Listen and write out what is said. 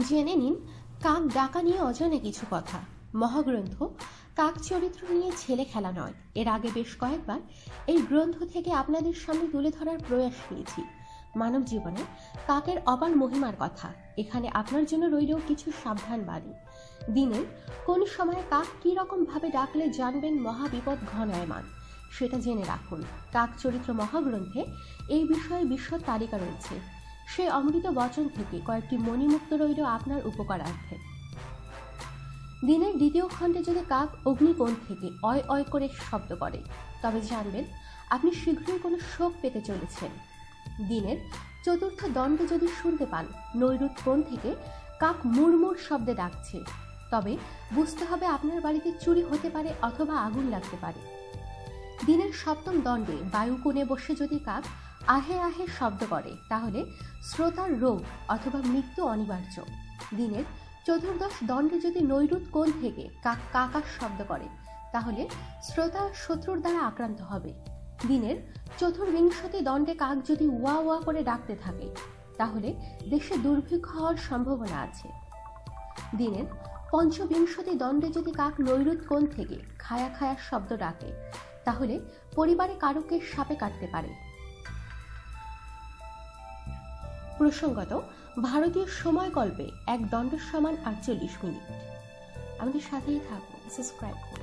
জেনে নিন কাক ডাকা নিয়ে অজানা কিছু কথা। মহাগ্রন্থ কাক চরিত্র নিয়ে ছেলে খেলা নয়। এর আগে বেশ কয়েকবার এই গ্রন্থ থেকে আপনাদের সামনে তুলে ধরার প্রয়াস নিয়েছি মানব জীবনে কাকের অপার মহিমার কথা। এখানে আপনার জন্য রইল কিছু সাবধান বাণী। দিনের কোন সময় কাক কি রকম ভাবে ডাকলে জানবেন মহাবিপদ ঘনায়মান, সেটা জেনে রাখুন। কাক চরিত্র মহাগ্রন্থে এই বিষয়ে বিশদ তালিকা রয়েছে। সেই অমৃত বচন থেকে কয়েকটি মণিমুক্ত রইল আপনার উপকারার্থে। দিনের দ্বিতীয় খণ্ডে যদি কাক অগ্নিকোণ থেকে অয় অয় করে শব্দ করে, তবে জানবেন আপনি শীঘ্রই কোনো শোক পেতে চলেছেন। দিনের চতুর্থ দণ্ডে যদি শুনতে পান নৈরুত কোণ থেকে কাক মুড়মুড় শব্দে ডাকছে, তবে বুঝতে হবে আপনার বাড়িতে চুরি হতে পারে অথবা আগুন লাগতে পারে। দিনের সপ্তম দণ্ডে বায়ুকোণে বসে যদি কাক আহে আহে শব্দ করে, তাহলে শ্রোতার রোগ অথবা মৃত্যু অনিবার্য। দিনের চতুর্দশ দণ্ডে যদি নৈরুত কোণ থেকে কাক কাকার শব্দ করে, তাহলে শ্রোতা শত্রুর দ্বারা আক্রান্ত হবে। দিনের চতুর্বিংশতি দণ্ডে কাক যদি ওয়া ওয়া করে ডাকতে থাকে, তাহলে দেশে দুর্ভিক্ষ হওয়ার সম্ভাবনা আছে। দিনের পঞ্চবিংশতি দণ্ডে যদি কাক নৈরুত কোণ থেকে খায়া খায়া শব্দ ডাকে, তাহলে পরিবারে কারোকে সাপে কাটতে পারে। প্রসঙ্গত, ভারতীয় সময়কল্পে এক দণ্ড সমান 48 মিনিট। আমাদের সাথেই থাকুন, সাবস্ক্রাইব করুন।